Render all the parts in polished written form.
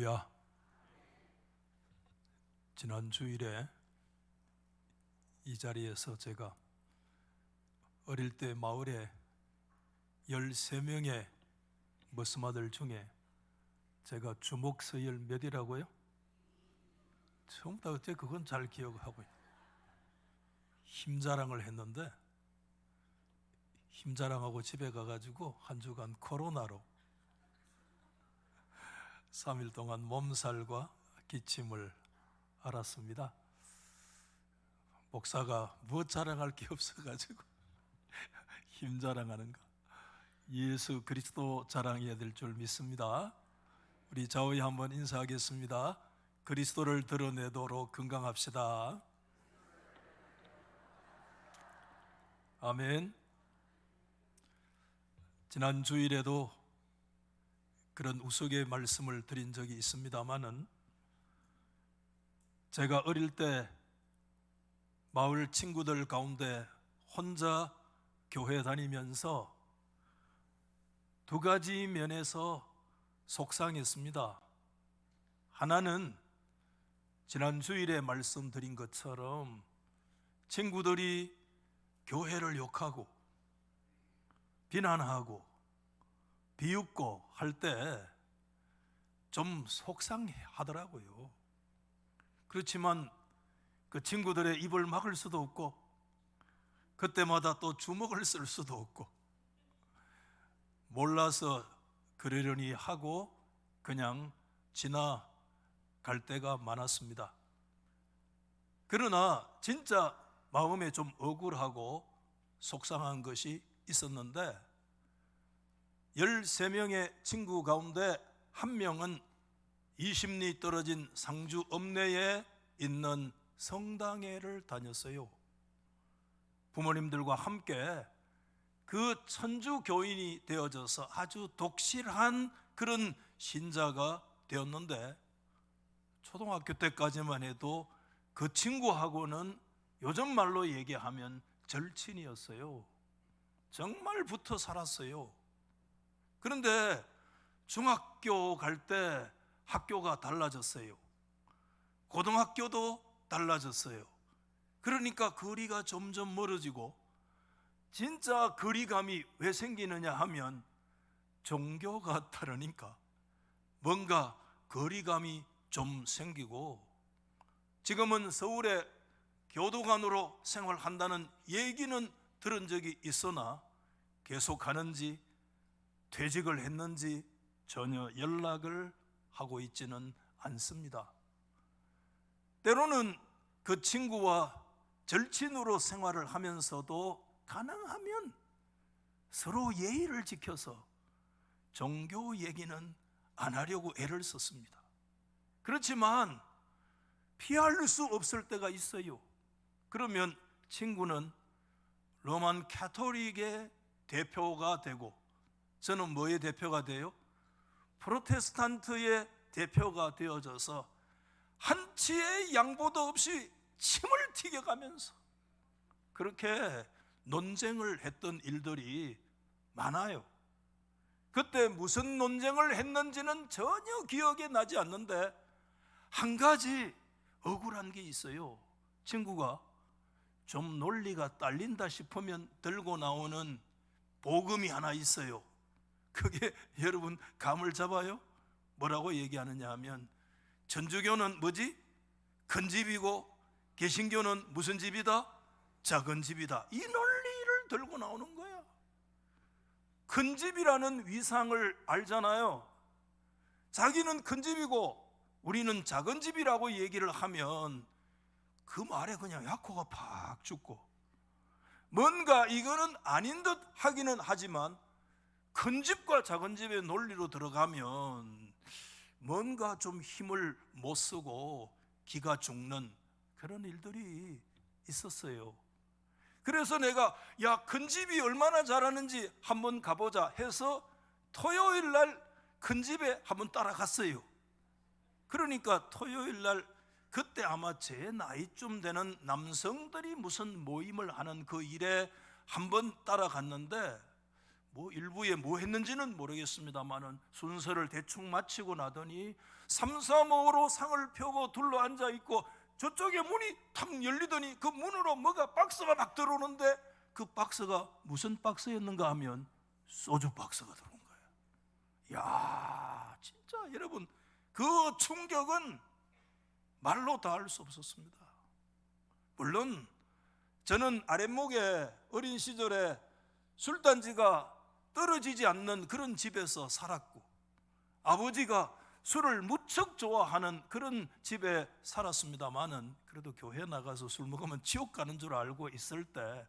야, 지난 주일에 이 자리에서 제가 어릴 때 마을에 13명의 머스마들 중에 제가 주목서열 몇이라고요? 처음 다 어째 그건 잘 기억하고 힘자랑을 했는데, 힘자랑하고 집에 가가지고 한 주간 코로나로 3일 동안 몸살과 기침을 앓았습니다. 목사가 뭐 자랑할 게 없어가지고 힘 자랑하는가? 예수 그리스도 자랑해야 될 줄 믿습니다. 우리 좌우에 한번 인사하겠습니다. 그리스도를 드러내도록 건강합시다. 아멘. 지난 주일에도 그런 우스개 말씀을 드린 적이 있습니다마는, 제가 어릴 때 마을 친구들 가운데 혼자 교회 다니면서 두 가지 면에서 속상했습니다. 하나는 지난 주일에 말씀드린 것처럼 친구들이 교회를 욕하고 비난하고 비웃고 할 때 좀 속상해 하더라고요. 그렇지만 그 친구들의 입을 막을 수도 없고, 그때마다 또 주먹을 쓸 수도 없고, 몰라서 그러려니 하고 그냥 지나갈 때가 많았습니다. 그러나 진짜 마음에 좀 억울하고 속상한 것이 있었는데, 13명의 친구 가운데 한 명은 20리 떨어진 상주 읍내에 있는 성당회를 다녔어요. 부모님들과 함께 그 천주 교인이 되어져서 아주 독실한 그런 신자가 되었는데, 초등학교 때까지만 해도 그 친구하고는 요즘 말로 얘기하면 절친이었어요. 정말 붙어 살았어요. 그런데 중학교 갈 때 학교가 달라졌어요. 고등학교도 달라졌어요. 그러니까 거리가 점점 멀어지고, 진짜 거리감이 왜 생기느냐 하면 종교가 다르니까 뭔가 거리감이 좀 생기고, 지금은 서울에 교도관으로 생활한다는 얘기는 들은 적이 있으나 계속 가는지 퇴직을 했는지 전혀 연락을 하고 있지는 않습니다. 때로는 그 친구와 절친으로 생활을 하면서도 가능하면 서로 예의를 지켜서 종교 얘기는 안 하려고 애를 썼습니다. 그렇지만 피할 수 없을 때가 있어요. 그러면 친구는 로만 가톨릭의 대표가 되고, 저는 뭐의 대표가 돼요? 프로테스탄트의 대표가 되어져서 한치의 양보도 없이 침을 튀겨가면서 그렇게 논쟁을 했던 일들이 많아요. 그때 무슨 논쟁을 했는지는 전혀 기억이 나지 않는데, 한 가지 억울한 게 있어요. 친구가 좀 논리가 딸린다 싶으면 들고 나오는 복음이 하나 있어요. 그게 여러분 감을 잡아요? 뭐라고 얘기하느냐 하면, 천주교는 뭐지? 큰 집이고 개신교는 무슨 집이다? 작은 집이다. 이 논리를 들고 나오는 거야. 큰 집이라는 위상을 알잖아요. 자기는 큰 집이고 우리는 작은 집이라고 얘기를 하면 그 말에 그냥 약호가 팍 죽고, 뭔가 이거는 아닌 듯 하기는 하지만 큰 집과 작은 집의 논리로 들어가면 뭔가 좀 힘을 못 쓰고 기가 죽는 그런 일들이 있었어요. 그래서 내가 큰 집이 얼마나 잘하는지 한번 가보자 해서 토요일 날 큰 집에 한번 따라갔어요. 그러니까 토요일 날, 그때 아마 제 나이쯤 되는 남성들이 무슨 모임을 하는 그 일에 한번 따라갔는데, 뭐 일부에 뭐 했는지는 모르겠습니다만은 순서를 대충 마치고 나더니 3, 4, 5로 상을 펴고 둘러앉아 있고 저쪽에 문이 탁 열리더니 그 문으로 뭐가 박스가 막 들어오는데 그 박스가 무슨 박스였는가 하면 소주 박스가 들어온 거예요. 이야, 진짜 여러분, 그 충격은 말로 다 할 수 없었습니다. 물론 저는 아랫목에 어린 시절에 술단지가 떨어지지 않는 그런 집에서 살았고 아버지가 술을 무척 좋아하는 그런 집에 살았습니다마는 그래도 교회 나가서 술 먹으면 지옥 가는 줄 알고 있을 때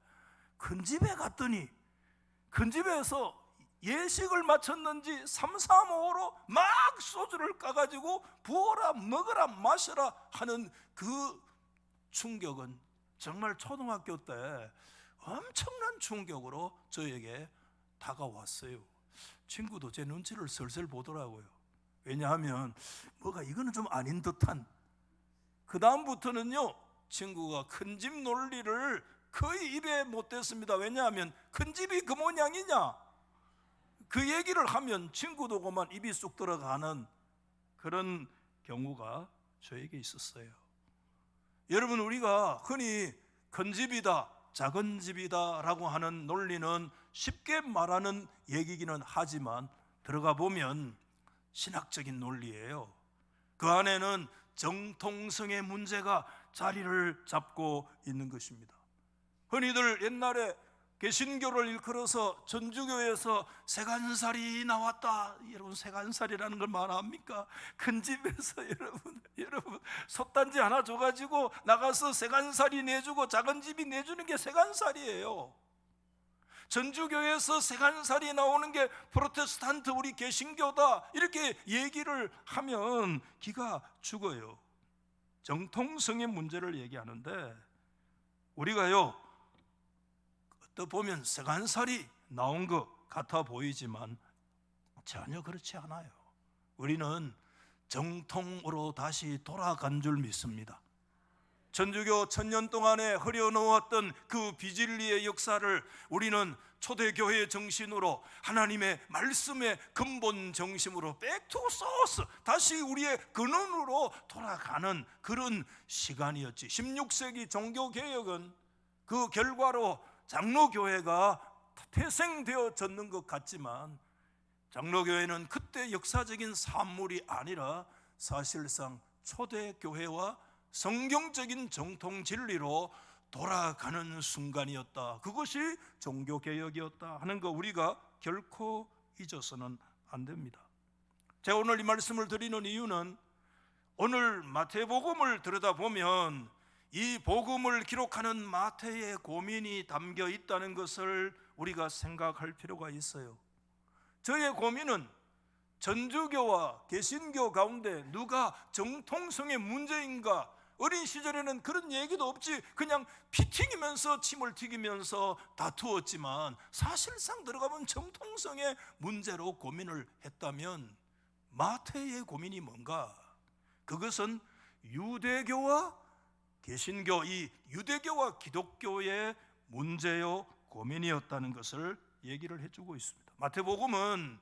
큰 집에 갔더니 큰 집에서 예식을 마쳤는지 3, 4, 5로 막 소주를 까가지고 부어라 먹어라 마셔라 하는 그 충격은 정말 초등학교 때 엄청난 충격으로 저에게 다가왔어요. 친구도 제 눈치를 슬슬 보더라고요. 왜냐하면 뭐가 이거는 좀 아닌 듯한, 그 다음부터는요 친구가 큰 집 논리를 거의 입에 못 댔습니다. 왜냐하면 큰 집이 그 모양이냐 그 얘기를 하면 친구도 그만 입이 쑥 들어가는 그런 경우가 저에게 있었어요. 여러분, 우리가 흔히 큰 집이다 작은 집이다 라고 하는 논리는 쉽게 말하는 얘기기는 하지만 들어가 보면 신학적인 논리예요. 그 안에는 정통성의 문제가 자리를 잡고 있는 것입니다. 흔히들 옛날에 개신교를 일컬어서 전주교에서 세간살이 나왔다. 여러분, 세간살이라는 걸 말합니까? 큰 집에서 여러분 솥단지 하나 줘가지고 나가서 세간살이 내주고 작은 집이 내주는 게 세간살이에요. 전주교에서 세간살이 나오는 게 프로테스탄트 우리 개신교다 이렇게 얘기를 하면 기가 죽어요. 정통성의 문제를 얘기하는데 우리가요 또 보면 세간살이 나온 것 같아 보이지만 전혀 그렇지 않아요. 우리는 정통으로 다시 돌아간 줄 믿습니다. 전주교 1000년 동안에 흐려놓았던 그 비진리의 역사를 우리는 초대교회의 정신으로 하나님의 말씀의 근본 정신으로 백투소스 다시 우리의 근원으로 돌아가는 그런 시간이었지. 16세기 종교개혁은 그 결과로 장로교회가 태생되어졌는 것 같지만 장로교회는 그때 역사적인 산물이 아니라 사실상 초대교회와 성경적인 정통 진리로 돌아가는 순간이었다. 그것이 종교개혁이었다 하는 거 우리가 결코 잊어서는 안 됩니다. 제가 오늘 이 말씀을 드리는 이유는 오늘 마태복음을 들여다보면 이 복음을 기록하는 마태의 고민이 담겨 있다는 것을 우리가 생각할 필요가 있어요. 저의 고민은 전주교와 개신교 가운데 누가 정통성의 문제인가? 어린 시절에는 그런 얘기도 없지 그냥 피 튀기면서 침을 튀기면서 다투었지만 사실상 들어가면 정통성의 문제로 고민을 했다면 마태의 고민이 뭔가? 그것은 유대교와 개신교, 이 유대교와 기독교의 문제요 고민이었다는 것을 얘기를 해주고 있습니다. 마태복음은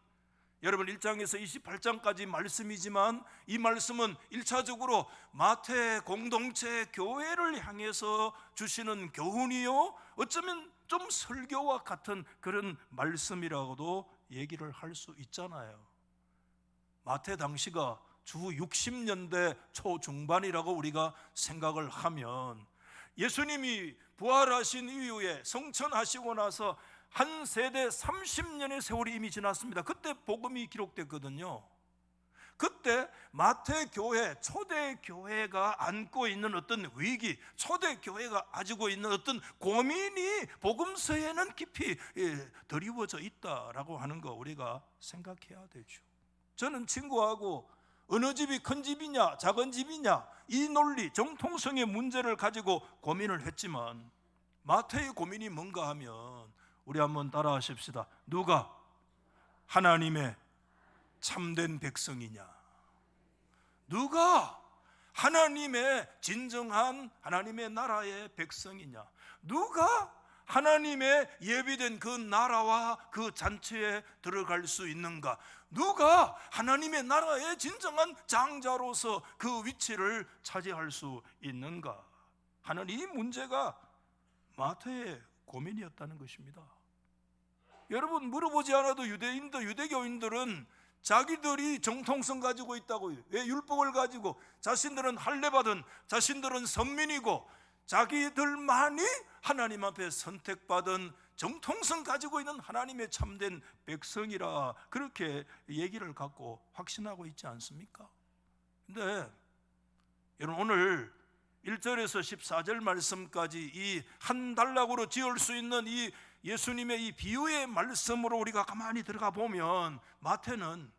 여러분 1장에서 28장까지 말씀이지만 이 말씀은 1차적으로 마태 공동체 교회를 향해서 주시는 교훈이요 어쩌면 좀 설교와 같은 그런 말씀이라고도 얘기를 할 수 있잖아요. 마태 당시가 주 60년대 초중반이라고 우리가 생각을 하면 예수님이 부활하신 이후에 성천하시고 나서 한 세대 30년의 세월이 이미 지났습니다. 그때 복음이 기록됐거든요. 그때 마태교회, 초대교회가 안고 있는 어떤 위기, 초대교회가 가지고 있는 어떤 고민이 복음서에는 깊이 드리워져 있다라고 하는 거 우리가 생각해야 되죠. 저는 친구하고 어느 집이 큰 집이냐 작은 집이냐 이 논리, 정통성의 문제를 가지고 고민을 했지만 마태의 고민이 뭔가 하면 우리 한번 따라 하십시다. 누가 하나님의 참된 백성이냐? 누가 하나님의 진정한 하나님의 나라의 백성이냐? 누가 하나님의 예비된 그 나라와 그 잔치에 들어갈 수 있는가? 누가 하나님의 나라의 진정한 장자로서 그 위치를 차지할 수 있는가 하는 이 문제가 마태의 고민이었다는 것입니다. 여러분, 물어보지 않아도 유대교인들은 자기들이 정통성 가지고 있다고요. 왜? 율법을 가지고 자신들은 할례받은, 자신들은 선민이고 자기들만이 하나님 앞에 선택받은 정통성 가지고 있는 하나님의 참된 백성이라 그렇게 얘기를 갖고 확신하고 있지 않습니까? 근데 여러분, 오늘 1절에서 14절 말씀까지 이 한 단락으로 지을 수 있는 이 예수님의 이 비유의 말씀으로 우리가 가만히 들어가 보면 마태는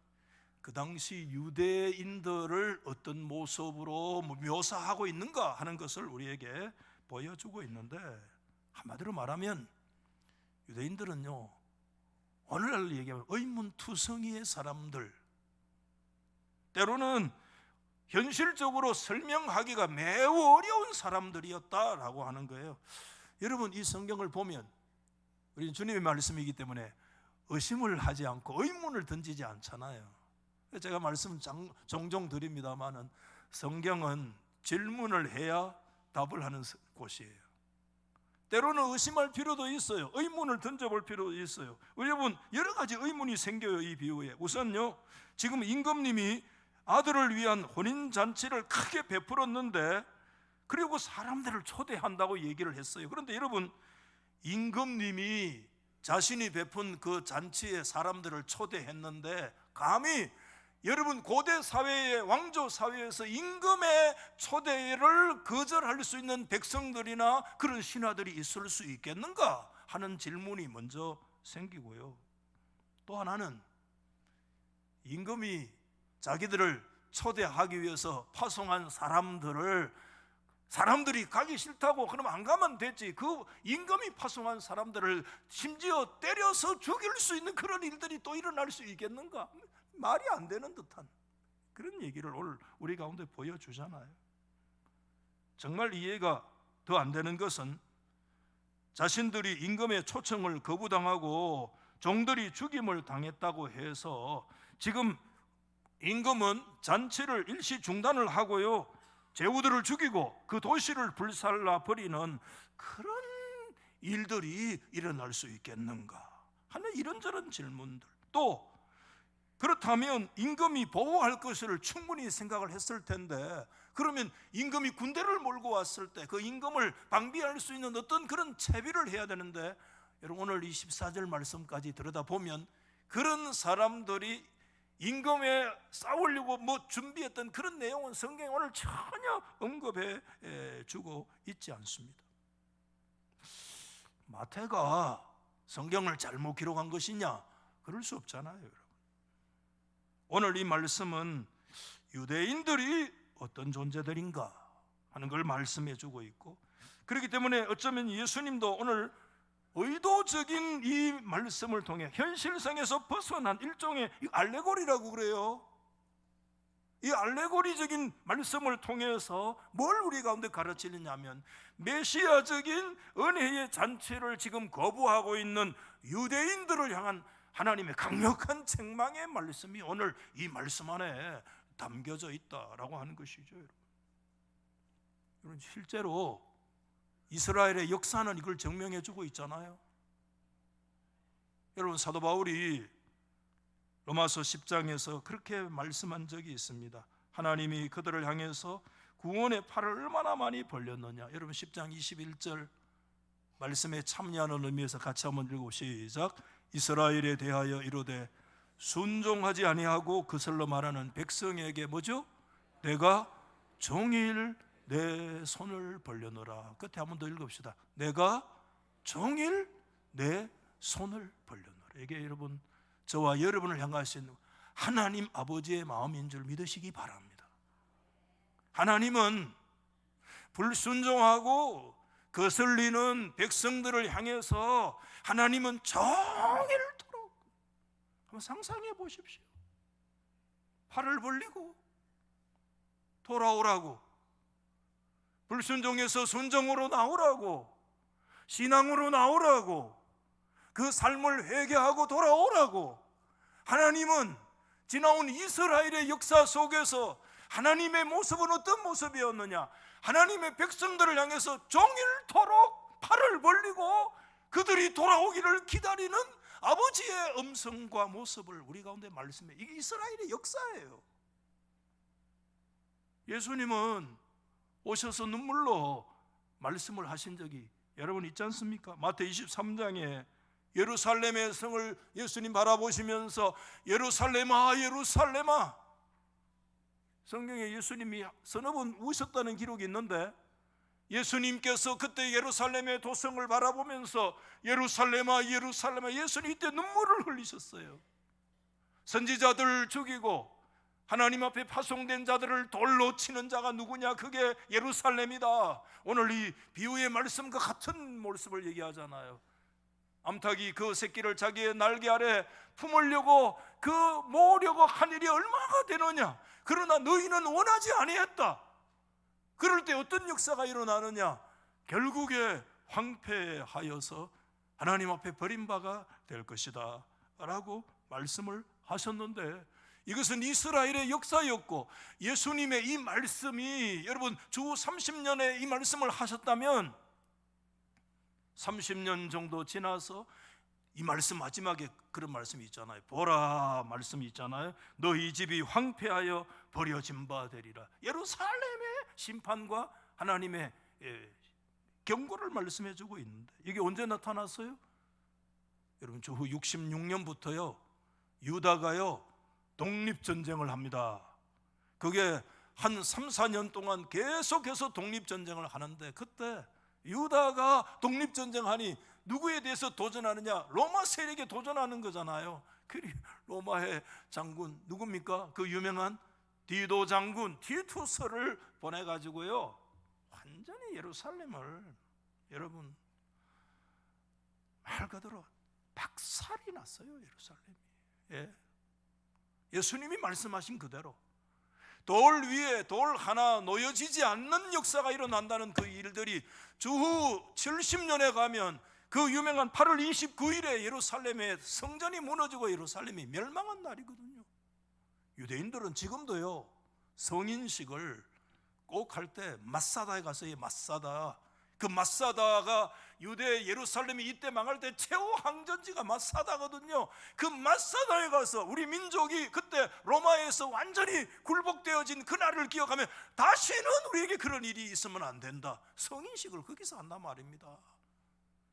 그 당시 유대인들을 어떤 모습으로 묘사하고 있는가 하는 것을 우리에게 보여주고 있는데, 한마디로 말하면 유대인들은요, 오늘날 얘기하면 의문투성이의 사람들, 때로는 현실적으로 설명하기가 매우 어려운 사람들이었다라고 하는 거예요. 여러분, 이 성경을 보면 우리는 주님의 말씀이기 때문에 의심을 하지 않고 의문을 던지지 않잖아요. 제가 말씀 종종 드립니다마는 성경은 질문을 해야 답을 하는 곳이에요. 때로는 의심할 필요도 있어요. 의문을 던져볼 필요도 있어요. 여러분, 여러 가지 의문이 생겨요, 이 비유에. 우선요, 지금 임금님이 아들을 위한 혼인잔치를 크게 베풀었는데, 그리고 사람들을 초대한다고 얘기를 했어요. 그런데 여러분, 임금님이 자신이 베푼 그 잔치에 사람들을 초대했는데, 감히 여러분, 고대 사회의 왕조 사회에서 임금의 초대를 거절할 수 있는 백성들이나 그런 신하들이 있을 수 있겠는가 하는 질문이 먼저 생기고요. 또 하나는 임금이 자기들을 초대하기 위해서 파송한 사람들이 가기 싫다고 그럼 안 가면 됐지, 그 임금이 파송한 사람들을 심지어 때려서 죽일 수 있는 그런 일들이 또 일어날 수 있겠는가? 말이 안 되는 듯한 그런 얘기를 오늘 우리 가운데 보여주잖아요. 정말 이해가 더 안 되는 것은 자신들이 임금의 초청을 거부당하고 종들이 죽임을 당했다고 해서 지금 임금은 잔치를 일시 중단을 하고요, 제후들을 죽이고 그 도시를 불살라 버리는 그런 일들이 일어날 수 있겠는가 하는 이런저런 질문들, 또 그렇다면 임금이 보호할 것을 충분히 생각을 했을 텐데, 그러면 임금이 군대를 몰고 왔을 때 그 임금을 방비할 수 있는 어떤 그런 채비를 해야 되는데, 여러분 오늘 24절 말씀까지 들여다보면 그런 사람들이 임금에 싸우려고 준비했던 그런 내용은 성경에 오늘 전혀 언급해 주고 있지 않습니다. 마태가 성경을 잘못 기록한 것이냐? 그럴 수 없잖아요, 여러분. 오늘 이 말씀은 유대인들이 어떤 존재들인가 하는 걸 말씀해 주고 있고, 그렇기 때문에 어쩌면 예수님도 오늘 의도적인 이 말씀을 통해 현실성에서 벗어난 일종의 알레고리라고 그래요. 이 알레고리적인 말씀을 통해서 뭘 우리 가운데 가르치느냐면, 메시아적인 은혜의 잔치를 지금 거부하고 있는 유대인들을 향한 하나님의 강력한 책망의 말씀이 오늘 이 말씀 안에 담겨져 있다라고 하는 것이죠. 여러분, 실제로 이스라엘의 역사는 이걸 증명해 주고 있잖아요. 여러분, 사도 바울이 로마서 10장에서 그렇게 말씀한 적이 있습니다. 하나님이 그들을 향해서 구원의 팔을 얼마나 많이 벌렸느냐. 여러분 10장 21절 말씀에 참여하는 의미에서 같이 한번 읽고 시작. 이스라엘에 대하여 이르되 순종하지 아니하고 그슬로 말하는 백성에게 뭐죠? 내가 종일 내 손을 벌려노라. 끝에 한번 더 읽읍시다. 내가 종일 내 손을 벌려노라. 이게 여러분, 저와 여러분을 향하신 하나님 아버지의 마음인 줄 믿으시기 바랍니다. 하나님은 불순종하고 거슬리는 백성들을 향해서 하나님은 종일토록, 한번 상상해 보십시오. 팔을 벌리고 돌아오라고, 불순종해서 순종으로 나오라고, 신앙으로 나오라고, 그 삶을 회개하고 돌아오라고. 하나님은 지나온 이스라엘의 역사 속에서 하나님의 모습은 어떤 모습이었느냐? 하나님의 백성들을 향해서 종일토록 팔을 벌리고 그들이 돌아오기를 기다리는 아버지의 음성과 모습을 우리 가운데 말씀해. 이게 이스라엘의 역사예요. 예수님은 오셔서 눈물로 말씀을 하신 적이 여러분 있지 않습니까? 마태 23장에 예루살렘의 성을 예수님 바라보시면서 예루살렘아 예루살렘아, 성경에 예수님이 서너 번 우셨다는 기록이 있는데 예수님께서 그때 예루살렘의 도성을 바라보면서 예루살렘아 예루살렘아, 예수님 이때 눈물을 흘리셨어요. 선지자들을 죽이고 하나님 앞에 파송된 자들을 돌로 치는 자가 누구냐? 그게 예루살렘이다. 오늘 이 비유의 말씀과 같은 모습을 얘기하잖아요. 암탉이 그 새끼를 자기의 날개 아래 품으려고 그 모으려고 한 일이 얼마나 되느냐? 그러나 너희는 원하지 아니했다. 그럴 때 어떤 역사가 일어나느냐? 결국에 황폐하여서 하나님 앞에 버림바가 될 것이다 라고 말씀을 하셨는데, 이것은 이스라엘의 역사였고 예수님의 이 말씀이 여러분 주 30년에 이 말씀을 하셨다면 30년 정도 지나서 이 말씀 마지막에 그런 말씀이 있잖아요. 보라 말씀이 있잖아요. 너희 집이 황폐하여 버려진 바 되리라. 예루살렘의 심판과 하나님의 경고를 말씀해 주고 있는데, 이게 언제 나타났어요? 여러분 주후 66년부터요 유다가요 독립전쟁을 합니다. 그게 한 3, 4년 동안 계속해서 독립전쟁을 하는데, 그때 유다가 독립전쟁하니 누구에 대해서 도전하느냐? 로마 세력에 도전하는 거잖아요. 로마의 장군 누굽니까? 그 유명한 디도 장군 티투스를 보내가지고요 완전히 예루살렘을 여러분 말 그대로 박살이 났어요. 예루살렘이. 예수님이 말씀하신 그대로 돌 위에 돌 하나 놓여지지 않는 역사가 일어난다는 그 일들이 주후 70년에 가면 그 유명한 8월 29일에 예루살렘의 성전이 무너지고 예루살렘이 멸망한 날이거든요. 유대인들은 지금도요 성인식을 꼭 할 때 마사다에 가서 마사다, 그 마사다가 유대 예루살렘이 이때 망할 때 최후 항전지가 마사다거든요. 그 마사다에 가서 우리 민족이 그때 로마에서 완전히 굴복되어진 그날을 기억하면 다시는 우리에게 그런 일이 있으면 안 된다. 성인식을 거기서 한단 말입니다.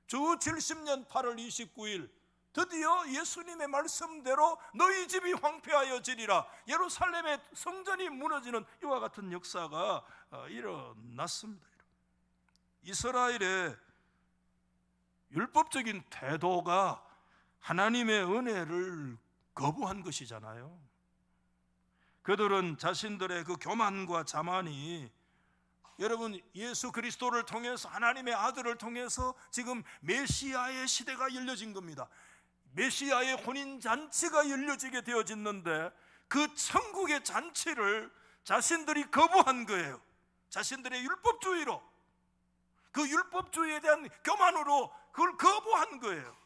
주 70년 8월 29일 드디어 예수님의 말씀대로 너희 집이 황폐하여지리라, 예루살렘의 성전이 무너지는 이와 같은 역사가 일어났습니다. 이스라엘의 율법적인 태도가 하나님의 은혜를 거부한 것이잖아요. 그들은 자신들의 그 교만과 자만이 여러분 예수 그리스도를 통해서 하나님의 아들을 통해서 지금 메시아의 시대가 열려진 겁니다. 메시아의 혼인잔치가 열려지게 되어졌는데 그 천국의 잔치를 자신들이 거부한 거예요. 자신들의 율법주의로, 그 율법주의에 대한 교만으로 그걸 거부한 거예요.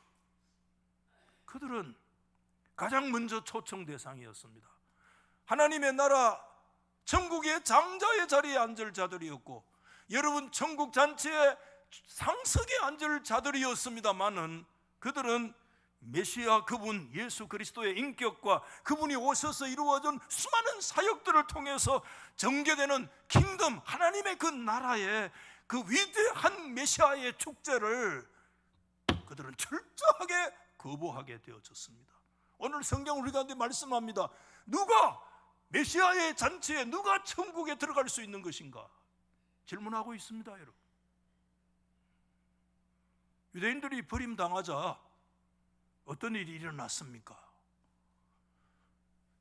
그들은 가장 먼저 초청 대상이었습니다. 하나님의 나라 천국의 장자의 자리에 앉을 자들이었고 여러분 천국 잔치에 상석에 앉을 자들이었습니다마는 그들은 메시아 그분 예수 그리스도의 인격과 그분이 오셔서 이루어진 수많은 사역들을 통해서 전개되는 킹덤, 하나님의 그 나라의 그 위대한 메시아의 축제를 그들은 철저하게 거부하게 되어졌습니다. 오늘 성경 우리 가운데 말씀합니다. 누가 메시아의 잔치에, 누가 천국에 들어갈 수 있는 것인가 질문하고 있습니다. 여러분, 유대인들이 버림당하자 어떤 일이 일어났습니까?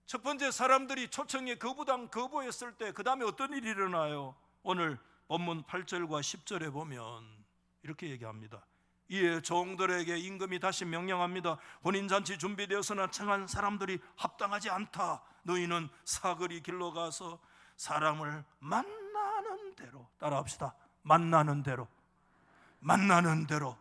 첫 번째, 사람들이 초청에 거부했을 때 그 다음에 어떤 일이 일어나요? 오늘 본문 8절과 10절에 보면 이렇게 얘기합니다. 이에 종들에게 임금이 다시 명령합니다. 혼인잔치 준비되었으나 청한 사람들이 합당하지 않다. 너희는 사거리 길로 가서 사람을 만나는 대로, 따라합시다. 만나는 대로, 만나는 대로,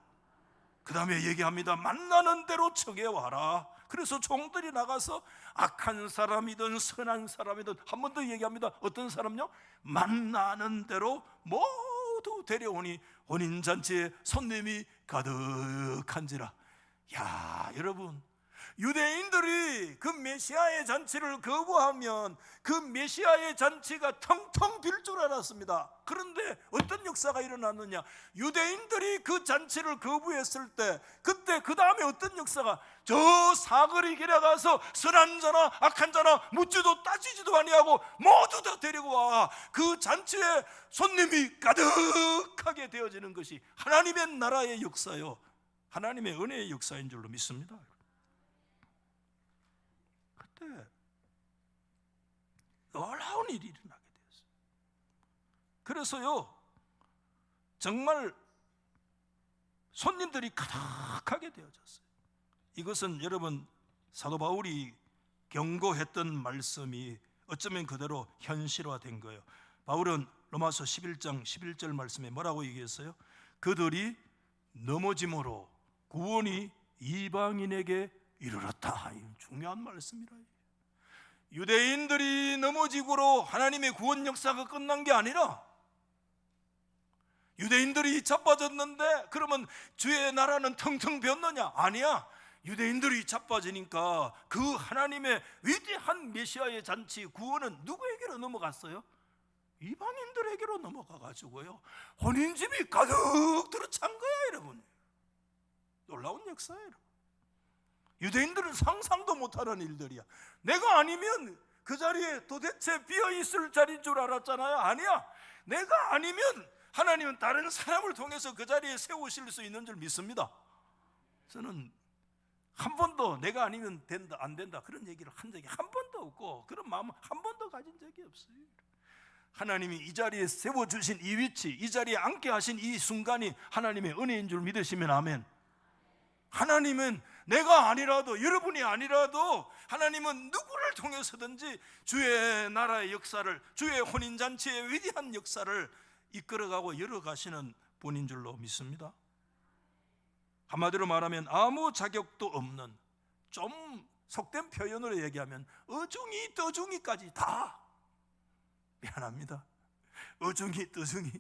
그 다음에 얘기합니다. 만나는 대로 청해와라. 그래서 종들이 나가서 악한 사람이든 선한 사람이든 한 번 더 얘기합니다. 어떤 사람요? 만나는 대로 모두 데려오니 혼인잔치에 손님이 가득한지라. 야, 여러분, 유대인들이 그 메시아의 잔치를 거부하면 그 메시아의 잔치가 텅텅 빌 줄 알았습니다. 그런데 어떤 역사가 일어났느냐? 유대인들이 그 잔치를 거부했을 때, 그때 그 다음에 어떤 역사가? 저 사거리 길에 가서 선한 자나 악한 자나 묻지도 따지지도 아니하고 모두 다 데리고 와. 그 잔치에 손님이 가득하게 되어지는 것이 하나님의 나라의 역사요, 하나님의 은혜의 역사인 줄로 믿습니다. 그때 놀라운 일이 일어나게 되었어요. 그래서요, 정말 손님들이 가득하게 되어졌어요. 이것은 여러분, 사도 바울이 경고했던 말씀이 어쩌면 그대로 현실화된 거예요. 바울은 로마서 11장 11절 말씀에 뭐라고 얘기했어요? 그들이 넘어짐으로 구원이 이방인에게 이르렀다. 중요한 말씀이라. 유대인들이 넘어지고로 하나님의 구원 역사가 끝난 게 아니라, 유대인들이 자빠졌는데 그러면 주의 나라는 텅텅 비었느냐? 아니야. 유대인들이 자빠지니까 그 하나님의 위대한 메시아의 잔치 구원은 누구에게로 넘어갔어요? 이방인들에게로 넘어가가지고요, 혼인집이 가득 들어찬 거야, 여러분. 놀라운 역사예요, 여러분. 유대인들은 상상도 못하는 일들이야. 내가 아니면 그 자리에 도대체 비어있을 자리인 줄 알았잖아요. 아니야. 내가 아니면 하나님은 다른 사람을 통해서 그 자리에 세우실 수 있는 줄 믿습니다. 저는 한 번도 내가 아니면 된다 안 된다 그런 얘기를 한 적이 한 번도 없고, 그런 마음을 한 번도 가진 적이 없어요. 하나님이 이 자리에 세워주신 이 위치, 이 자리에 앉게 하신 이 순간이 하나님의 은혜인 줄 믿으시면 아멘. 하나님은 내가 아니라도, 여러분이 아니라도 하나님은 누구를 통해서든지 주의 나라의 역사를, 주의 혼인잔치의 위대한 역사를 이끌어가고 열어가시는 분인 줄로 믿습니다. 한마디로 말하면 아무 자격도 없는, 좀 속된 표현으로 얘기하면 어중이 떠중이까지 다, 미안합니다, 어중이 떠중이,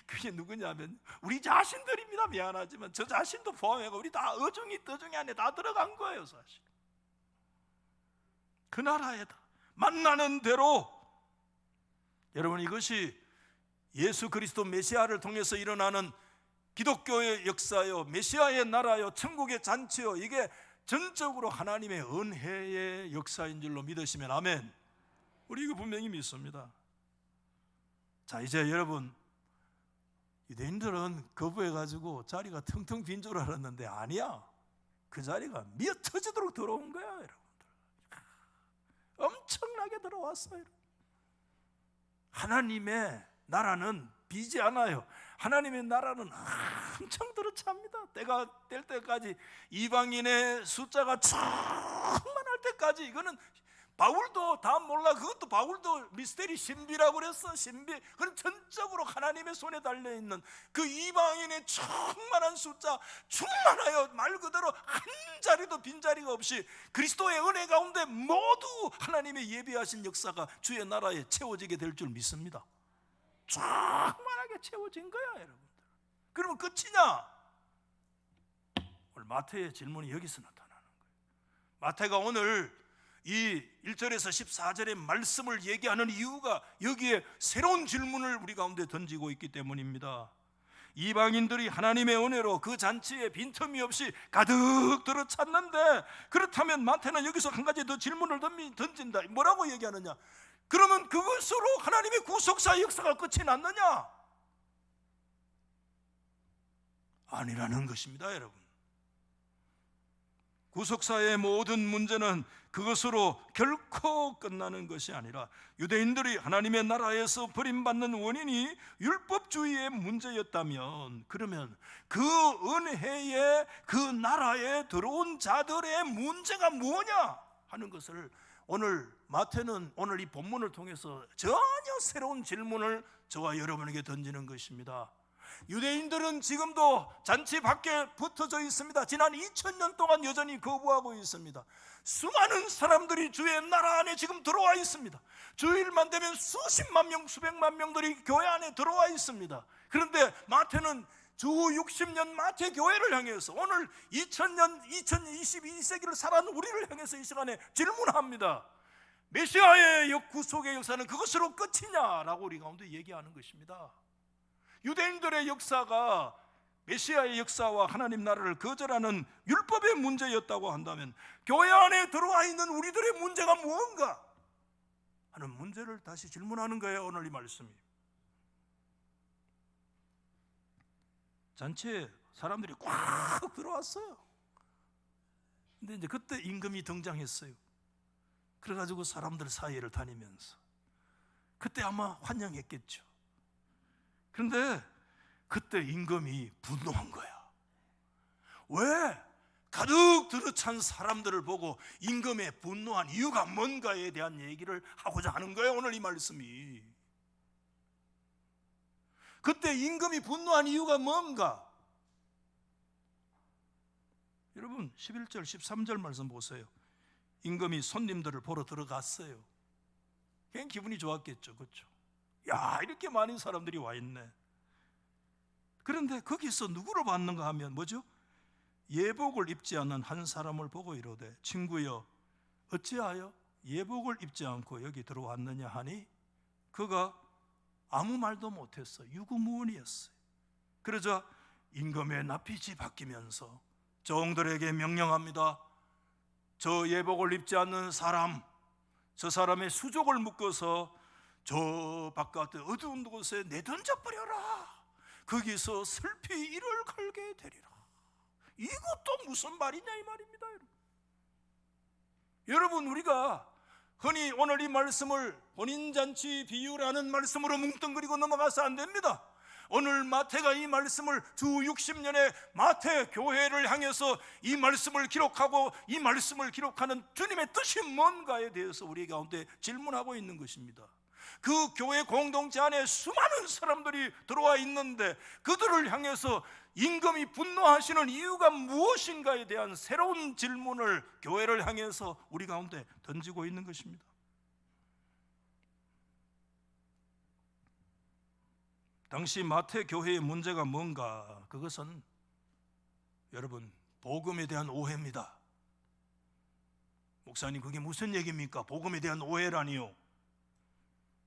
그게 누구냐면 우리 자신들입니다. 미안하지만 저 자신도 포함해서 우리 다 어중이 떠중이 안에 다 들어간 거예요. 사실 그 나라에다 만나는 대로. 여러분, 이것이 예수 그리스도 메시아를 통해서 일어나는 기독교의 역사요, 메시아의 나라요, 천국의 잔치요, 이게 전적으로 하나님의 은혜의 역사인 줄로 믿으시면 아멘. 우리 이거 분명히 믿습니다. 자, 이제 여러분, 유대인들은 거부해가지고 자리가 텅텅 빈 줄 알았는데 아니야. 그 자리가 미어 터지도록 들어온 거야, 여러분들. 엄청나게 들어왔어요. 하나님의 나라는 비지 않아요. 하나님의 나라는 엄청 들어찹니다. 때가 될 때까지 이방인의 숫자가 충만할 때까지. 이거는 바울도 다 몰라. 그것도 바울도 미스테리 신비라고 그랬어. 신비. 그건 전적으로 하나님의 손에 달려있는 그 이방인의 충만한 숫자, 충만하여 말 그대로 한 자리도 빈자리가 없이 그리스도의 은혜 가운데 모두 하나님의 예비하신 역사가 주의 나라에 채워지게 될 줄 믿습니다. 충만하게 채워진 거야, 여러분들. 그러면 끝이냐? 오늘 마태의 질문이 여기서 나타나는 거예요. 마태가 오늘 이 1절에서 14절의 말씀을 얘기하는 이유가 여기에 새로운 질문을 우리 가운데 던지고 있기 때문입니다. 이방인들이 하나님의 은혜로 그 잔치에 빈틈이 없이 가득 들어찼는데, 그렇다면 마태는 여기서 한 가지 더 질문을 던진다. 뭐라고 얘기하느냐? 그러면 그것으로 하나님의 구속사의 역사가 끝이 났느냐? 아니라는 것입니다, 여러분. 구속사의 모든 문제는 그것으로 결코 끝나는 것이 아니라, 유대인들이 하나님의 나라에서 버림받는 원인이 율법주의의 문제였다면, 그러면 그 은혜의 그 나라에 들어온 자들의 문제가 뭐냐 하는 것을 오늘 마태는 오늘 이 본문을 통해서 전혀 새로운 질문을 저와 여러분에게 던지는 것입니다. 유대인들은 지금도 잔치 밖에 붙어져 있습니다. 지난 2000년 동안 여전히 거부하고 있습니다. 수많은 사람들이 주의 나라 안에 지금 들어와 있습니다. 주일만 되면 수십만 명, 수백만 명들이 교회 안에 들어와 있습니다. 그런데 마태는 주 60년 마태 교회를 향해서 오늘 2000년 2022세기를 살아가는 우리를 향해서 이 시간에 질문합니다. 메시아의 구속의 역사는 그것으로 끝이냐라고 우리 가운데 얘기하는 것입니다. 유대인들의 역사가 메시아의 역사와 하나님 나라를 거절하는 율법의 문제였다고 한다면 교회 안에 들어와 있는 우리들의 문제가 무언가 하는 문제를 다시 질문하는 거예요. 오늘 이 말씀이. 잔치에 사람들이 꽉 들어왔어요. 근데 이제 그때 임금이 등장했어요. 그래가지고 사람들 사이를 다니면서 그때 아마 환영했겠죠. 그런데 그때 임금이 분노한 거야. 왜? 가득 들어찬 사람들을 보고 임금의 분노한 이유가 뭔가에 대한 얘기를 하고자 하는 거예요. 오늘 이 말씀이. 그때 임금이 분노한 이유가 뭔가? 여러분 11절 13절 말씀 보세요. 임금이 손님들을 보러 들어갔어요. 그냥 기분이 좋았겠죠. 그렇죠? 야, 이렇게 많은 사람들이 와 있네. 그런데 거기서 누구를 봤는가 하면 뭐죠? 예복을 입지 않는 한 사람을 보고 이르되 친구여 어찌하여 예복을 입지 않고 여기 들어왔느냐 하니 그가 아무 말도 못했어. 유구무원이었어요. 그러자 임금의 낯빛이 바뀌면서 종들에게 명령합니다. 저 예복을 입지 않는 사람, 저 사람의 수족을 묶어서 저 바깥에 어두운 곳에 내던져 버려라. 거기서 슬피 이를 걸게 되리라. 이것도 무슨 말이냐 이 말입니다. 여러분 우리가 흔히 오늘 이 말씀을 혼인잔치 비유라는 말씀으로 뭉뚱그리고 넘어가서 안 됩니다. 오늘 마태가 이 말씀을 주 60년의 마태 교회를 향해서 이 말씀을 기록하고 이 말씀을 기록하는 주님의 뜻이 뭔가에 대해서 우리 가운데 질문하고 있는 것입니다. 그 교회 공동체 안에 수많은 사람들이 들어와 있는데 그들을 향해서 임금이 분노하시는 이유가 무엇인가에 대한 새로운 질문을 교회를 향해서 우리 가운데 던지고 있는 것입니다. 당시 마태 교회의 문제가 뭔가? 그것은 여러분 복음에 대한 오해입니다. 목사님 그게 무슨 얘기입니까? 복음에 대한 오해라니요.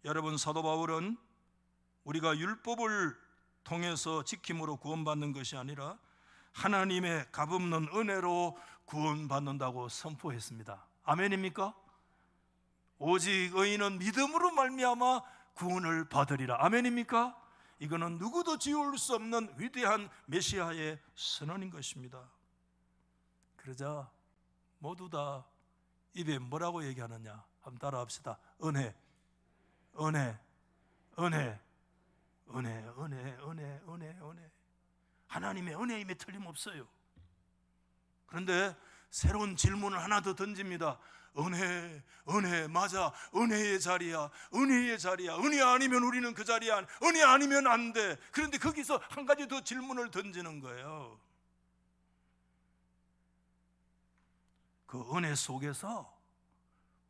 여러분 사도 바울은 우리가 율법을 통해서 지킴으로 구원받는 것이 아니라 하나님의 값없는 은혜로 구원받는다고 선포했습니다. 아멘입니까? 오직 의인은 믿음으로 말미암아 구원을 받으리라. 아멘입니까? 이거는 누구도 지울 수 없는 위대한 메시아의 선언인 것입니다. 그러자 모두 다 입에 뭐라고 얘기하느냐? 한번 따라합시다. 은혜, 은혜, 은혜, 은혜, 은혜, 은혜, 은혜, 은혜. 하나님의 은혜임에 틀림없어요. 그런데 새로운 질문을 하나 더 던집니다. 은혜, 은혜, 맞아. 은혜의 자리야. 은혜의 자리야. 은혜 아니면 우리는 그 자리에 은혜 아니면 안 돼. 그런데 거기서 한 가지 더 질문을 던지는 거예요. 그 은혜 속에서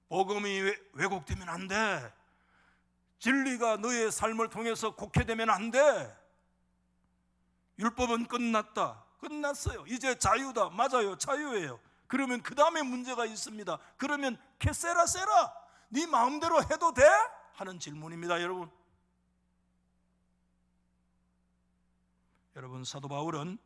복음이 왜곡되면 안 돼. 진리가 너의 삶을 통해서 곡해되면 안 돼. 율법은 끝났다. 끝났어요. 이제 자유다. 맞아요. 자유예요. 그러면 그 다음에 문제가 있습니다. 그러면 캐세라 세라 네 마음대로 해도 돼? 하는 질문입니다. 여러분 사도 바울은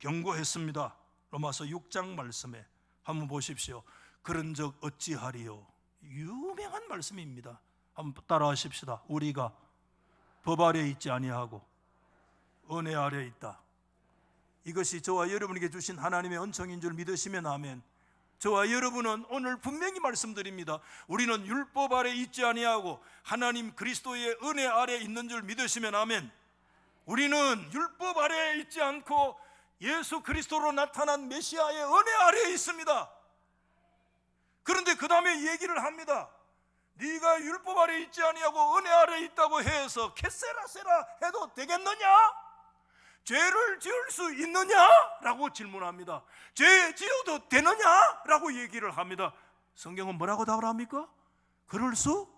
경고했습니다. 로마서 6장 말씀에 한번 보십시오. 그런 적 어찌하리요? 유명한 말씀입니다. 한번 따라하십시다. 우리가 법 아래 있지 아니하고 은혜 아래 있다. 이것이 저와 여러분에게 주신 하나님의 은총인 줄 믿으시면 아멘. 저와 여러분은 오늘 분명히 말씀드립니다. 우리는 율법 아래 있지 아니하고 하나님 그리스도의 은혜 아래 있는 줄 믿으시면 아멘. 우리는 율법 아래 있지 않고 예수 그리스도로 나타난 메시아의 은혜 아래에 있습니다. 그런데 그 다음에 얘기를 합니다. 네가 율법 아래 있지 아니하고 은혜 아래 있다고 해서 캐세라세라 해도 되겠느냐? 죄를 지을 수 있느냐라고 질문합니다. 죄 지어도 되느냐라고 얘기를 합니다. 성경은 뭐라고 답을 합니까? 그럴 수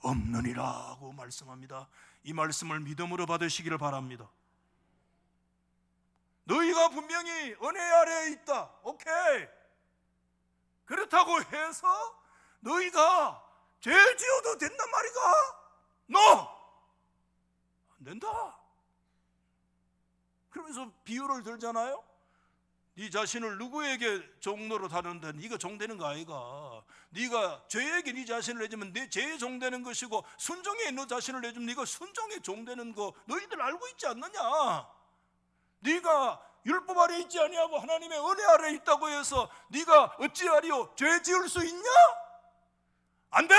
없느니라고 말씀합니다. 이 말씀을 믿음으로 받으시기를 바랍니다. 너희가 분명히 은혜 아래에 있다. 오케이. 그렇다고 해서 너희가 죄 지어도 된단 말이가? No! 안 된다. 그러면서 비유를 들잖아요. 네 자신을 누구에게 종로로 다루는데 네가 종되는 거 아이가? 네가 죄에게 네 자신을 내주면 내 죄에 종되는 것이고, 순종에 너 자신을 내주면 네가 순종에 종되는 거 너희들 알고 있지 않느냐? 네가 율법 아래 있지 아니하고 하나님의 은혜 아래 있다고 해서 네가 어찌하리요? 죄 지을 수 있냐? 안 돼!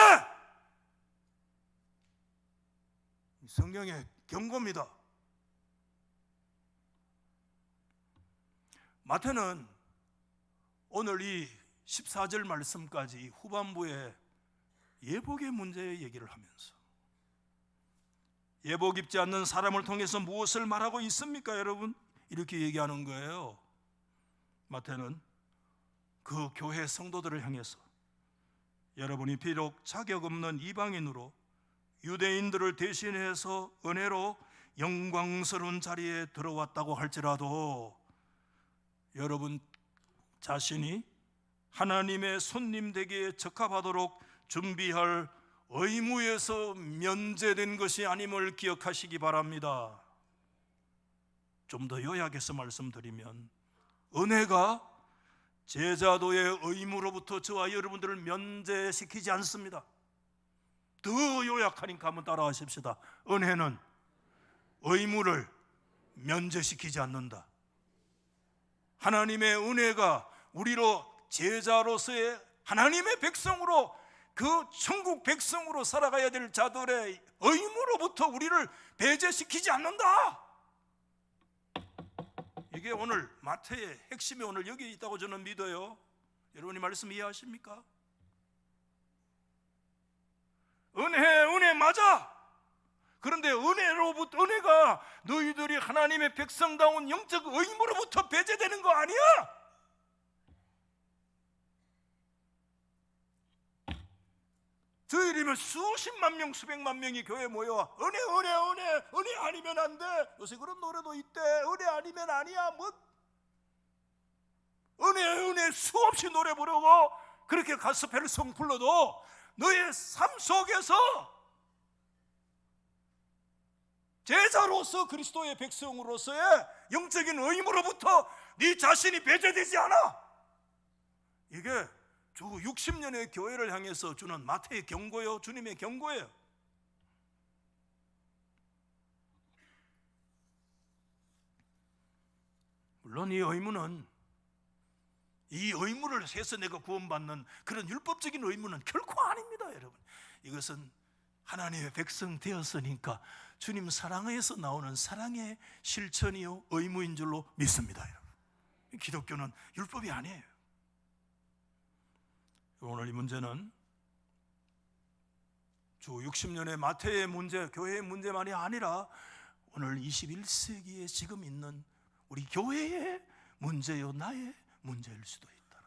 성경의 경고입니다. 마태는 오늘 이 14절 말씀까지 후반부에 예복의 문제의 얘기를 하면서, 예복 입지 않는 사람을 통해서 무엇을 말하고 있습니까 여러분? 이렇게 얘기하는 거예요. 마태는 그 교회 성도들을 향해서 여러분이 비록 자격 없는 이방인으로 유대인들을 대신해서 은혜로 영광스러운 자리에 들어왔다고 할지라도 여러분 자신이 하나님의 손님 되기에 적합하도록 준비할 의무에서 면제된 것이 아님을 기억하시기 바랍니다. 좀 더 요약해서 말씀드리면, 은혜가 제자도의 의무로부터 저와 여러분들을 면제시키지 않습니다. 더 요약하니까 한번 따라하십시다. 은혜는 의무를 면제시키지 않는다. 하나님의 은혜가 우리로 제자로서의 하나님의 백성으로, 그 천국 백성으로 살아가야 될 자들의 의무로부터 우리를 배제시키지 않는다. 이게 오늘 마태의 핵심이 오늘 여기 있다고 저는 믿어요. 여러분이 말씀 이해하십니까? 은혜 맞아. 그런데 은혜가 너희들이 하나님의 백성다운 영적 의무로부터 배제되는 거 아니야? 저희들이면 수십만 명, 수백만 명이 교회에 모여와 은혜 아니면 안 돼. 요새 그런 노래도 있대. 은혜 아니면 아니야. 뭐 은혜 수없이 노래 부르고 그렇게 가스펠송 불러도 너의 삶 속에서 제자로서 그리스도의 백성으로서의 영적인 의무로부터 네 자신이 배제되지 않아. 이게 주 60년의 교회를 향해서 주는 마태의 경고요, 주님의 경고예요. 물론 이 의무를 해서 내가 구원받는 그런 율법적인 의무는 결코 아닙니다. 여러분, 이것은 하나님의 백성 되었으니까 주님 사랑에서 나오는 사랑의 실천이요 의무인 줄로 믿습니다. 여러분, 기독교는 율법이 아니에요. 오늘 이 문제는 주 60년의 마태의 문제, 교회의 문제만이 아니라 오늘 21세기에 지금 있는 우리 교회의 문제요 나의 문제일 수도 있다.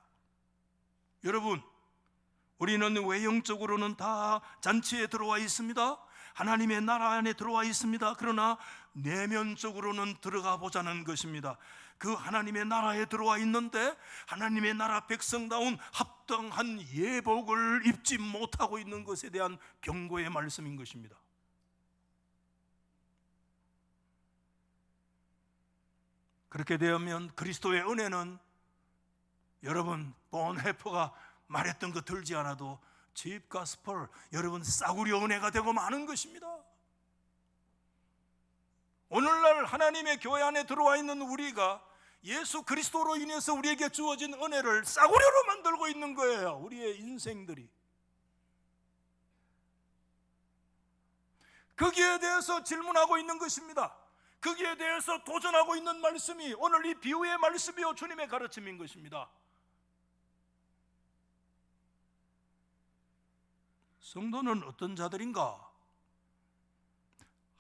여러분, 우리는 외형적으로는 다 잔치에 들어와 있습니다. 하나님의 나라 안에 들어와 있습니다. 그러나 내면적으로는 들어가 보자는 것입니다. 그 하나님의 나라에 들어와 있는데 하나님의 나라 백성다운 합당한 예복을 입지 못하고 있는 것에 대한 경고의 말씀인 것입니다. 그렇게 되면 그리스도의 은혜는 여러분 본헤퍼가 말했던 거 들지 않아도 집 가스펠, 여러분 싸구려 은혜가 되고 마는 것입니다. 오늘날 하나님의 교회 안에 들어와 있는 우리가 예수 그리스도로 인해서 우리에게 주어진 은혜를 싸구려로 만들고 있는 거예요. 우리의 인생들이. 거기에 대해서 질문하고 있는 것입니다. 거기에 대해서 도전하고 있는 말씀이 오늘 이 비유의 말씀이요 주님의 가르침인 것입니다. 성도는 어떤 자들인가?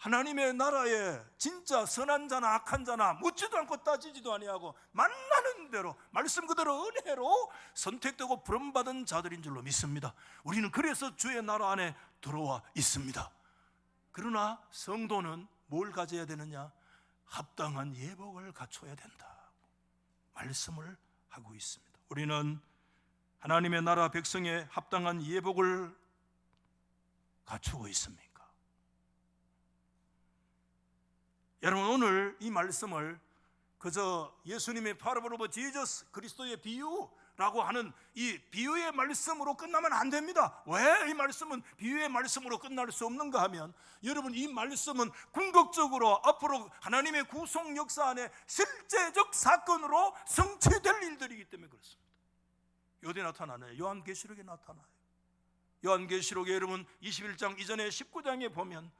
하나님의 나라에 진짜 선한 자나 악한 자나 묻지도 않고 따지지도 아니하고 만나는 대로 말씀 그대로 은혜로 선택되고 부름받은 자들인 줄로 믿습니다. 우리는 그래서 주의 나라 안에 들어와 있습니다. 그러나 성도는 뭘 가져야 되느냐? 합당한 예복을 갖춰야 된다 말씀을 하고 있습니다. 우리는 하나님의 나라 백성의 합당한 예복을 갖추고 있습니까? 여러분, 오늘 이 말씀을 그저 예수님의 파라블 오브 지저스, 그리스도의 비유라고 하는 이 비유의 말씀으로 끝나면 안 됩니다. 왜 이 말씀은 비유의 말씀으로 끝날 수 없는가 하면, 여러분, 이 말씀은 궁극적으로 앞으로 하나님의 구속 역사 안에 실제적 사건으로 성취될 일들이기 때문에 그렇습니다. 어디 나타나나요? 요한계시록에 나타나요. 요한계시록에 여러분 21장 이전에 19장에 보면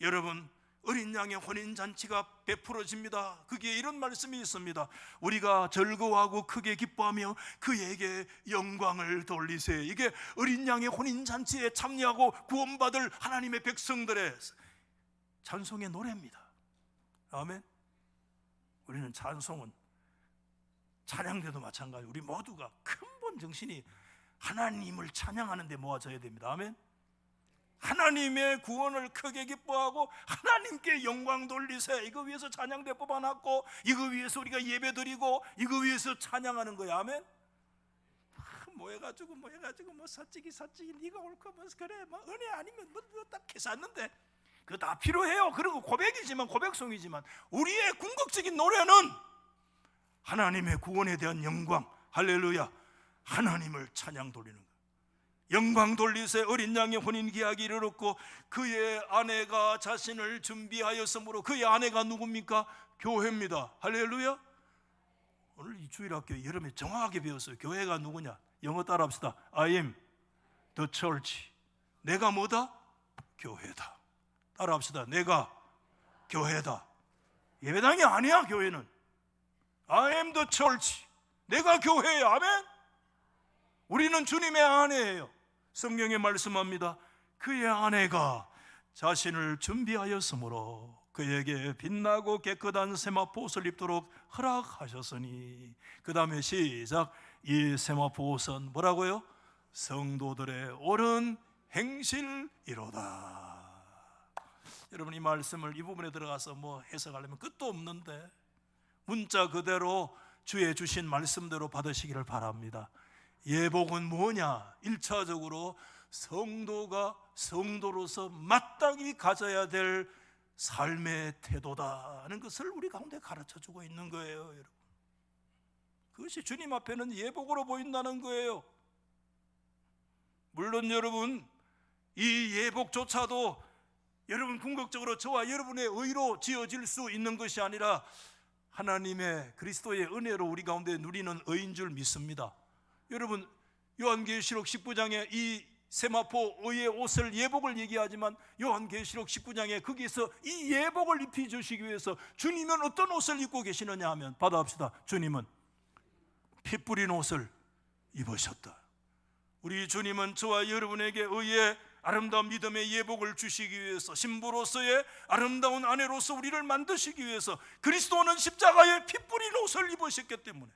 여러분 어린 양의 혼인잔치가 베풀어집니다. 거기에 이런 말씀이 있습니다. 우리가 즐거워하고 크게 기뻐하며 그에게 영광을 돌리세. 이게 어린 양의 혼인잔치에 참여하고 구원받을 하나님의 백성들의 찬송의 노래입니다. 아멘. 우리는 찬송은 찬양대도 마찬가지. 우리 모두가 근본 정신이 하나님을 찬양하는 데 모아져야 됩니다. 아멘. 하나님의 구원을 크게 기뻐하고 하나님께 영광 돌리세. 이거 위해서 찬양대 뽑아놨고 이거 위해서 우리가 예배드리고 이거 위해서 찬양하는 거야. 아멘. 모여가지고 뭐 사찌기 네가 옳고 뭐 그래 뭐 은혜 아니면 뭐 딱 해쌌는데 그거 다 필요해요. 그리고 고백이지만 고백송이지만 우리의 궁극적인 노래는 하나님의 구원에 대한 영광, 할렐루야, 하나님을 찬양 돌리는 거예요. 영광 돌리세. 어린 양의 혼인 기약이 이르렀고 그의 아내가 자신을 준비하였으므로. 그의 아내가 누굽니까? 교회입니다. 할렐루야. 오늘 이 주일학교 여름에 정확하게 배웠어요. 교회가 누구냐? 영어 따라합시다. I am the church. 내가 뭐다? 교회다. 따라합시다. 내가 교회다. 예배당이 아니야. 교회는 I am the church. 내가 교회야. 아멘. 우리는 주님의 아내예요. 성경에 말씀합니다. 그의 아내가 자신을 준비하였으므로 그에게 빛나고 깨끗한 세마포 옷을 입도록 허락하셨으니. 그 다음에 시작. 이 세마포 옷은 뭐라고요? 성도들의 옳은 행실이로다. 여러분, 이 말씀을 이 부분에 들어가서 뭐 해석하려면 끝도 없는데 문자 그대로 주의 주신 말씀대로 받으시기를 바랍니다. 예복은 뭐냐? 1차적으로 성도가 성도로서 마땅히 가져야 될 삶의 태도다는 것을 우리 가운데 가르쳐주고 있는 거예요. 여러분, 그것이 주님 앞에는 예복으로 보인다는 거예요. 물론 여러분, 이 예복조차도 여러분 궁극적으로 저와 여러분의 의로 지어질 수 있는 것이 아니라 하나님의 그리스도의 은혜로 우리 가운데 누리는 의인 줄 믿습니다. 여러분, 요한계시록 19장에 이 세마포 의의 옷을 예복을 얘기하지만 요한계시록 19장에 거기에서 이 예복을 입혀주시기 위해서 주님은 어떤 옷을 입고 계시느냐 하면, 받아봅시다. 주님은 피 뿌린 옷을 입으셨다. 우리 주님은 저와 여러분에게 의의 아름다운 믿음의 예복을 주시기 위해서, 신부로서의 아름다운 아내로서 우리를 만드시기 위해서 그리스도는 십자가에 피 뿌린 옷을 입으셨기 때문에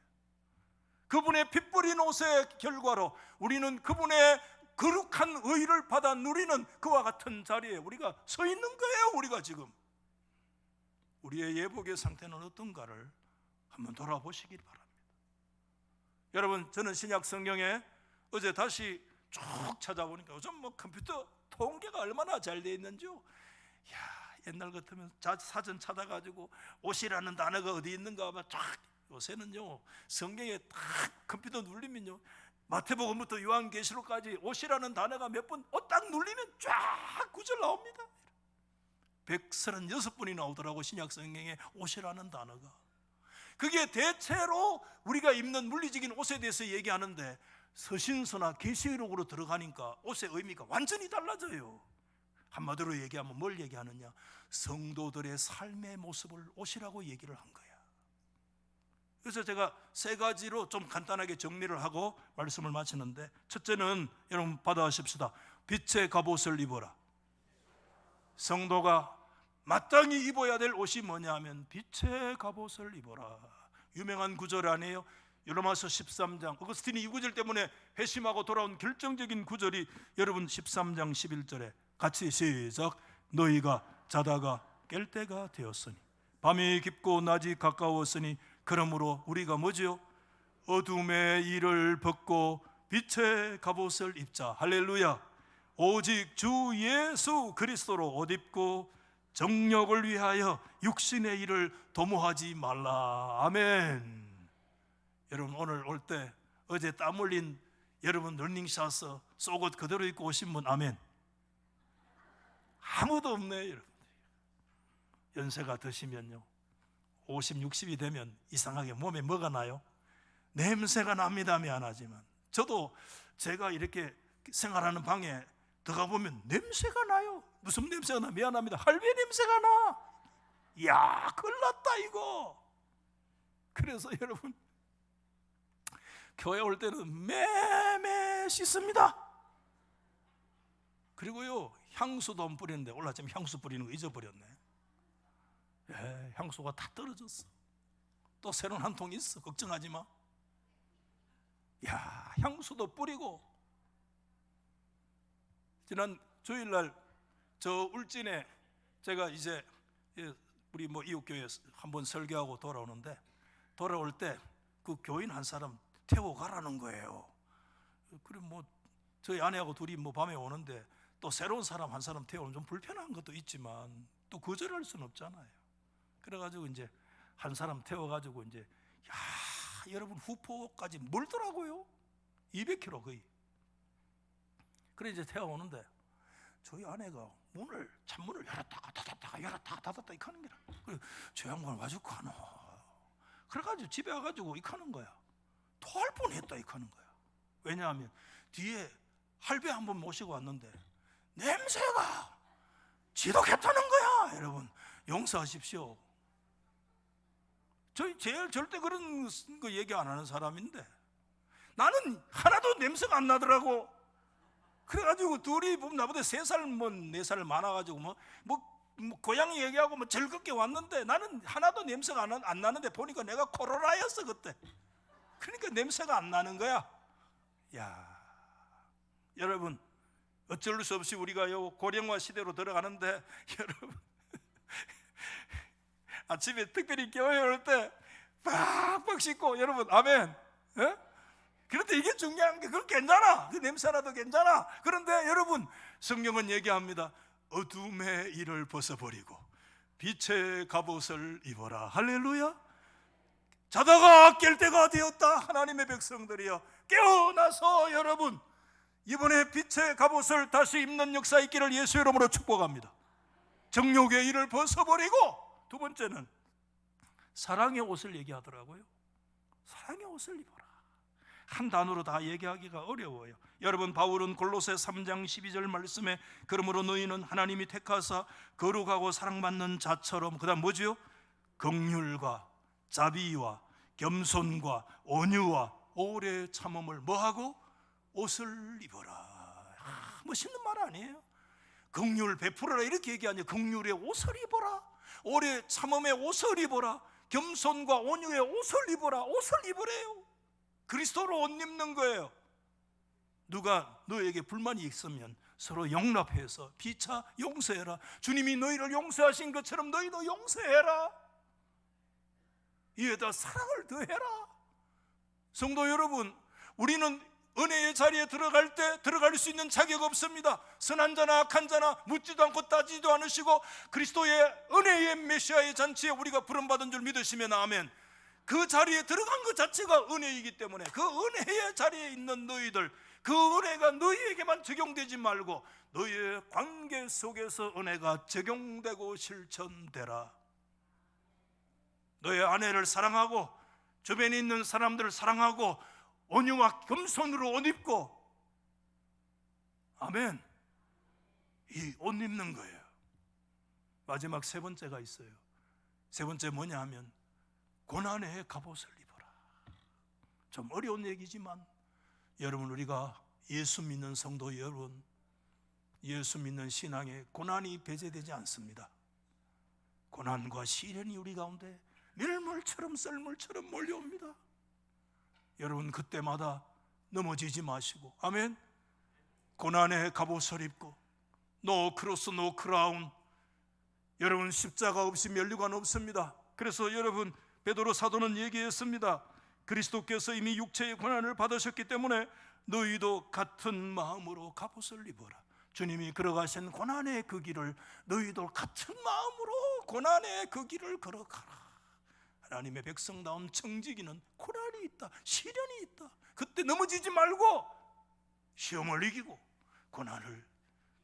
그분의 피 뿌린 옷의 결과로 우리는 그분의 거룩한 의를 받아 누리는 그와 같은 자리에 우리가 서 있는 거예요. 우리가 지금 우리의 예복의 상태는 어떤가를 한번 돌아보시길 바랍니다. 여러분, 저는 신약 성경에 어제 다시 쭉 찾아보니까 요즘 뭐 컴퓨터 통계가 얼마나 잘 돼 있는지요. 야, 옛날 같으면 사전 찾아가지고 옷이라는 단어가 어디 있는가 하면 쫙, 요새는요 성경에 딱 컴퓨터 눌리면요 마태복음부터 요한계시록까지 옷이라는 단어가 몇 번 딱 눌리면 쫙 구절 나옵니다. 136번이 나오더라고, 신약 성경에 옷이라는 단어가. 그게 대체로 우리가 입는 물리적인 옷에 대해서 얘기하는데 서신서나 계시록으로 들어가니까 옷의 의미가 완전히 달라져요. 한마디로 얘기하면 뭘 얘기하느냐? 성도들의 삶의 모습을 옷이라고 얘기를 한 거야. 그래서 제가 세 가지로 좀 간단하게 정리를 하고 말씀을 마치는데, 첫째는 여러분 받아하십시다. 빛의 갑옷을 입어라. 성도가 마땅히 입어야 될 옷이 뭐냐 하면 빛의 갑옷을 입어라. 유명한 구절 아니에요? 로마서 13장 어거스틴이 이 구절 때문에 회심하고 돌아온 결정적인 구절이 여러분 13장 11절에 같이 시작. 너희가 자다가 깰 때가 되었으니 밤이 깊고 낮이 가까웠으니 그러므로 우리가 뭐지요? 어둠의 일을 벗고 빛의 갑옷을 입자. 할렐루야. 오직 주 예수 그리스도로 옷 입고 정욕을 위하여 육신의 일을 도모하지 말라. 아멘. 여러분 오늘 올 때 어제 땀 흘린 여러분 러닝샷 속옷 그대로 입고 오신 분 아멘. 아무도 없네요. 여러분 연세가 드시면요 50, 60이 되면 이상하게 몸에 뭐가 나요? 냄새가 납니다. 미안하지만 저도 제가 이렇게 생활하는 방에 들어가 보면 냄새가 나요. 무슨 냄새가 나? 미안합니다. 할배 냄새가 나. 이야 큰일 났다 이거. 그래서 여러분 교회 올 때는 매매 씻습니다. 그리고요 향수도 안 뿌리는데 오늘 아침에 향수 뿌리는 거 잊어버렸네. 예, 향수가 다 떨어졌어. 또 새로운 한 통 있어. 걱정하지 마. 야 향수도 뿌리고. 지난 주일날 저 울진에 제가 이제 우리 뭐 이웃교회 한번 설교하고 돌아오는데 돌아올 때 그 교인 한 사람 태워 가라는 거예요. 그래 뭐 저희 아내하고 둘이 뭐 밤에 오는데 또 새로운 사람 한 사람 태우면 좀 불편한 것도 있지만 또 거절할 수는 없잖아요. 그래가지고 이제 한 사람 태워가지고 이제 야 여러분 후포까지 멀더라고요. 200km 거의. 그래 이제 태워오는데 저희 아내가 문을 창문을 열었다가 닫았다가 열었다가 닫았다 이렇게 하는 거야. 그래 저 양반 와가지고 가노. 그래가지고 집에 와가지고 이렇게 하는 거야. 토할 뻔했다 이렇게 하는 거야. 왜냐하면 뒤에 할배 한 번 모시고 왔는데 냄새가 지독했다는 거야. 여러분 용서하십시오. 저희 제일 절대 그런 거 얘기 안 하는 사람인데 나는 하나도 냄새가 안 나더라고. 그래가지고 둘이 보면 나보다 3살 뭐 4살 많아가지고 뭐 고향 얘기하고 뭐 즐겁게 왔는데 나는 하나도 냄새가 안 나는데 보니까 내가 코로나였어 그때. 그러니까 냄새가 안 나는 거야. 야 여러분 어쩔 수 없이 우리가 요 고령화 시대로 들어가는데 여러분 아침에 특별히 교회 올 때 빡빡 씻고 여러분 아멘. 예? 그런데 이게 중요한 게 그건 괜찮아. 그 냄새나도 괜찮아. 그런데 여러분 성경은 얘기합니다. 어둠의 일을 벗어버리고 빛의 갑옷을 입어라. 할렐루야. 자다가 깰 때가 되었다. 하나님의 백성들이여 깨어나서 여러분 이번에 빛의 갑옷을 다시 입는 역사 있기를 예수 이름으로 축복합니다. 정욕의 일을 벗어버리고 두 번째는 사랑의 옷을 얘기하더라고요. 사랑의 옷을 입어라. 한 단어로 다 얘기하기가 어려워요. 여러분 바울은 골로새 3장 12절 말씀에 그러므로 너희는 하나님이 택하사 거룩하고 사랑받는 자처럼 그 다음 뭐지요? 긍휼과 자비와 겸손과 온유와 오래 참음을 뭐하고? 옷을 입어라. 멋있는 말 아니에요? 긍휼 베풀어라 이렇게 얘기하냐. 긍휼의 옷을 입어라. 오래 참음의 옷을 입어라. 겸손과 온유의 옷을 입어라. 옷을 입으래요. 그리스도로 옷 입는 거예요. 누가 너에게 불만이 있으면 서로 용납해서 피차 용서해라. 주님이 너희를 용서하신 것처럼 너희도 용서해라. 이에다 사랑을 더해라. 성도 여러분 우리는 은혜의 자리에 들어갈 때 들어갈 수 있는 자격 없습니다. 선한 자나 악한 자나 묻지도 않고 따지도 않으시고 그리스도의 은혜의 메시아의 잔치에 우리가 부름받은 줄 믿으시면 아멘. 그 자리에 들어간 것 자체가 은혜이기 때문에 그 은혜의 자리에 있는 너희들 그 은혜가 너희에게만 적용되지 말고 너희의 관계 속에서 은혜가 적용되고 실천되라. 너의 아내를 사랑하고 주변에 있는 사람들을 사랑하고 온유와 겸손으로 옷 입고 아멘. 이 옷 입는 거예요. 마지막 세 번째가 있어요. 세 번째 뭐냐 하면 고난의 갑옷을 입어라. 좀 어려운 얘기지만 여러분 우리가 예수 믿는 성도 여러분 예수 믿는 신앙에 고난이 배제되지 않습니다. 고난과 시련이 우리 가운데 밀물처럼 썰물처럼 몰려옵니다. 여러분, 그때마다 넘어지지 마시고, 아멘. 고난의 갑옷을 입고, 노 크로스 노 크라운, 여러분 십자가 없이 면류관 없습니다. 그래서 여러분, 베드로 사도는 얘기했습니다. 그리스도께서 이미 육체의 고난을 받으셨기 때문에 너희도 같은 마음으로 갑옷을 입어라. 주님이 걸어가신 고난의 그 길을 너희도 같은 마음으로 고난의 그 길을 걸어가라. 하나님의 백성다운 청지기는 고난이 있다, 시련이 있다. 그때 넘어지지 말고 시험을 이기고 고난을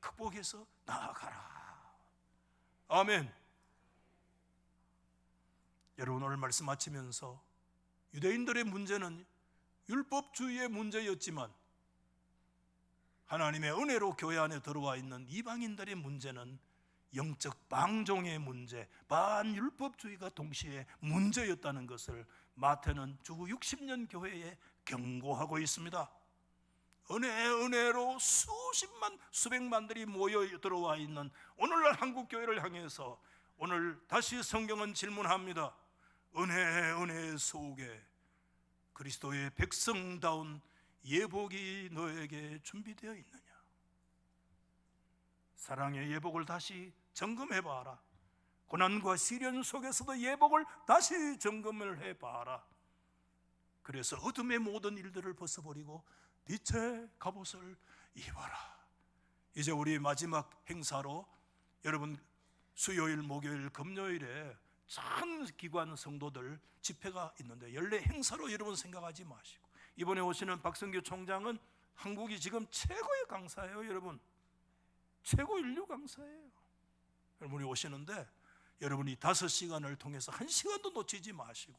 극복해서 나아가라. 아멘. 여러분, 오늘 말씀 마치면서 유대인들의 문제는 율법주의의 문제였지만 하나님의 은혜로 교회 안에 들어와 있는 이방인들의 문제는 영적 방종의 문제, 반율법주의가 동시에 문제였다는 것을 마태는 주후 60년 교회에 경고하고 있습니다. 은혜로 수십만 수백만들이 모여 들어와 있는 오늘날 한국 교회를 향해서 오늘 다시 성경은 질문합니다. 은혜 속에 그리스도의 백성다운 예복이 너에게 준비되어 있느냐? 사랑의 예복을 다시 점검해봐라. 고난과 시련 속에서도 예복을 다시 점검을 해봐라. 그래서 어둠의 모든 일들을 벗어버리고 빛의 갑옷을 입어라. 이제 우리 마지막 행사로 여러분 수요일, 목요일, 금요일에 전 기관 성도들 집회가 있는데 연례 행사로 여러분 생각하지 마시고, 이번에 오시는 박성규 총장은 한국이 지금 최고의 강사예요. 여러분, 최고 인류 강사예요. 여러분이 오시는데 여러분이 5시간을 통해서 1시간도 놓치지 마시고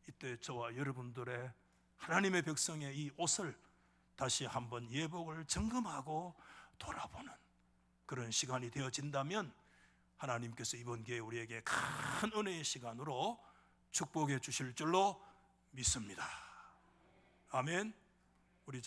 이때 저와 여러분들의 하나님의 백성의 이 옷을 다시 한번 예복을 점검하고 돌아보는 그런 시간이 되어진다면 하나님께서 이번 기회에 우리에게 큰 은혜의 시간으로 축복해 주실 줄로 믿습니다. 아멘. 우리